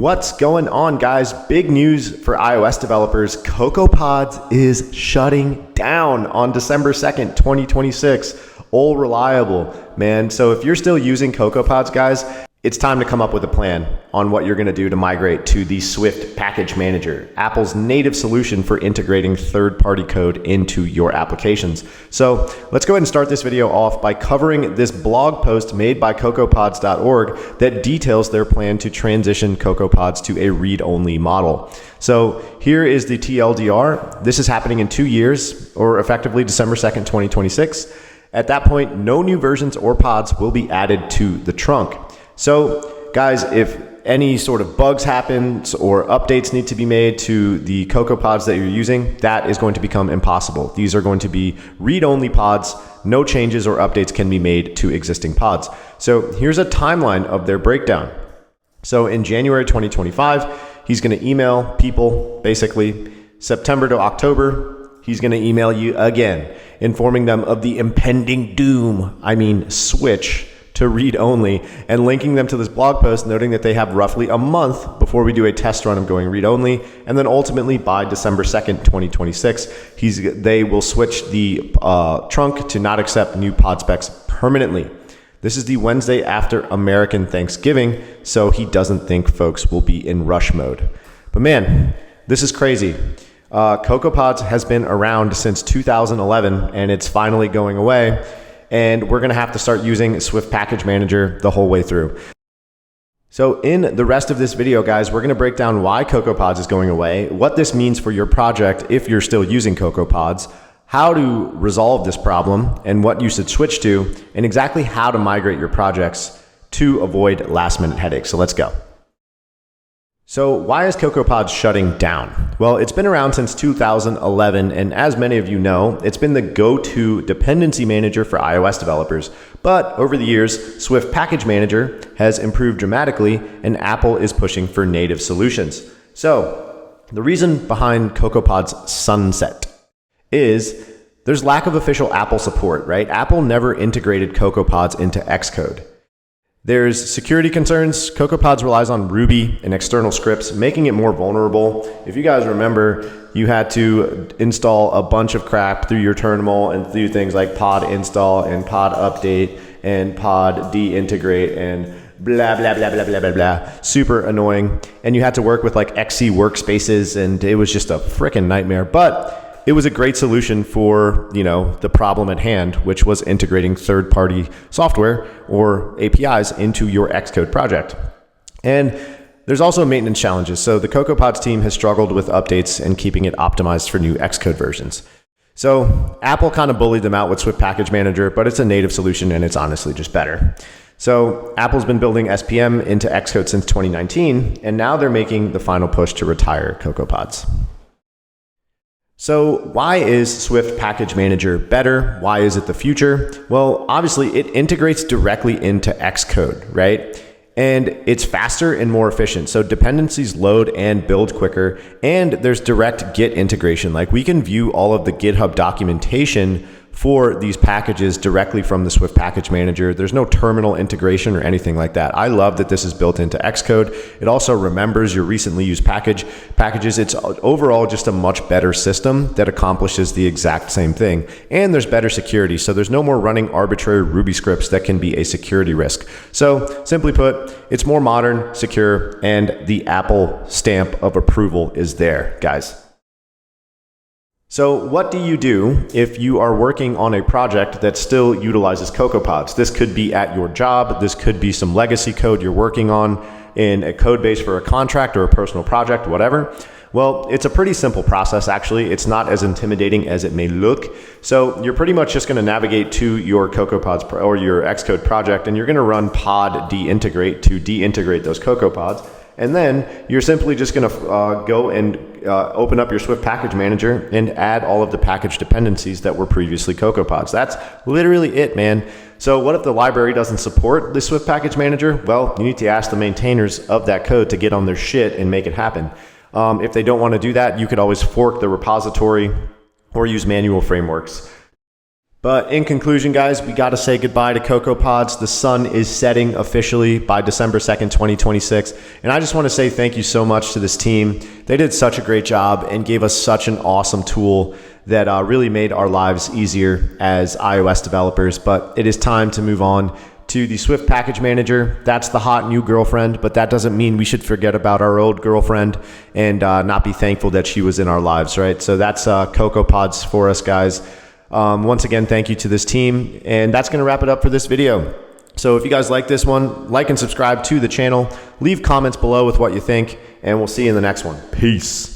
What's going on, guys? Big news for iOS developers. CocoaPods is shutting down on December 2nd, 2026. All reliable, man. So if you're still using CocoaPods, guys, it's time to come up with a plan on what you're going to do to migrate to the Swift Package Manager, Apple's native solution for integrating third-party code into your applications. So let's go ahead and start this video off by covering this blog post made by CocoaPods.org that details their plan to transition CocoaPods to a read-only model. So here is the TLDR. This is happening in 2 years, or effectively December 2nd, 2026. At that point, no new versions or pods will be added to the trunk. So guys, if any sort of bugs happen or updates need to be made to the CocoaPods that you're using, that is going to become impossible. These are going to be read-only pods. No changes or updates can be made to existing pods. So here's a timeline of their breakdown. So in January 2025, he's going to email people, basically. September to October, he's going to email you again, informing them of the impending switch to read only, and linking them to this blog post, noting that they have roughly a month before we do a test run of going read only. And then ultimately by December 2nd, 2026, they will switch the trunk to not accept new pod specs permanently. This is the Wednesday after American Thanksgiving, so he doesn't think folks will be in rush mode. But man, this is crazy. CocoaPods has been around since 2011, and it's finally going away. And we're going to have to start using Swift Package Manager the whole way through. So in the rest of this video, guys, we're going to break down why CocoaPods is going away, what this means for your project if you're still using CocoaPods, how to resolve this problem and what you should switch to, and exactly how to migrate your projects to avoid last-minute headaches. So let's go. So why is CocoaPods shutting down? Well, it's been around since 2011, and as many of you know, it's been the go-to dependency manager for iOS developers. But over the years, Swift Package Manager has improved dramatically, and Apple is pushing for native solutions. So the reason behind CocoaPods' sunset is there's lack of official Apple support, right? Apple never integrated CocoaPods into Xcode. There's security concerns. CocoaPods relies on Ruby and external scripts, making it more vulnerable. If you guys remember, you had to install a bunch of crap through your terminal and do things like pod install and pod update and pod deintegrate and blah, blah, blah, blah, blah, blah, blah. Super annoying. And you had to work with like XC workspaces, and it was just a freaking nightmare. But it was a great solution for, the problem at hand, which was integrating third-party software or APIs into your Xcode project. And there's also maintenance challenges. So the CocoaPods team has struggled with updates and keeping it optimized for new Xcode versions. So Apple kind of bullied them out with Swift Package Manager, but it's a native solution and it's honestly just better. So Apple's been building SPM into Xcode since 2019, and now they're making the final push to retire CocoaPods. So why is Swift Package Manager better? Why is it the future? Well, obviously it integrates directly into Xcode, right? And it's faster and more efficient. So dependencies load and build quicker, and there's direct Git integration. Like we can view all of the GitHub documentation for these packages directly from the Swift Package Manager. There's no terminal integration or anything like that. I love that this is built into Xcode. It also remembers your recently used packages. It's overall just a much better system that accomplishes the exact same thing. And there's better security. So there's no more running arbitrary Ruby scripts that can be a security risk. So simply put, it's more modern, secure, and the Apple stamp of approval is there, guys. So what do you do if you are working on a project that still utilizes CocoaPods? This could be at your job. This could be some legacy code you're working on in a code base for a contract or a personal project, whatever. Well, it's a pretty simple process, actually. It's not as intimidating as it may look. So you're pretty much just going to navigate to your CocoaPods or your Xcode project, and you're going to run pod deintegrate to deintegrate those CocoaPods. And then you're simply just going to go and open up your Swift Package Manager and add all of the package dependencies that were previously CocoaPods. That's literally it, man. So what if the library doesn't support the Swift Package Manager? Well, you need to ask the maintainers of that code to get on their shit and make it happen. If they don't want to do that, you could always fork the repository or use manual frameworks. But in conclusion, guys, we got to say goodbye to CocoaPods. The sun is setting officially by December 2nd, 2026. And I just want to say thank you so much to this team. They did such a great job and gave us such an awesome tool that really made our lives easier as iOS developers. But it is time to move on to the Swift Package Manager. That's the hot new girlfriend, but that doesn't mean we should forget about our old girlfriend and not be thankful that she was in our lives, right? So that's CocoaPods for us, guys. Once again, thank you to this team, and that's going to wrap it up for this video. So if you guys like this one, like and subscribe to the channel, leave comments below with what you think, and we'll see you in the next one. Peace.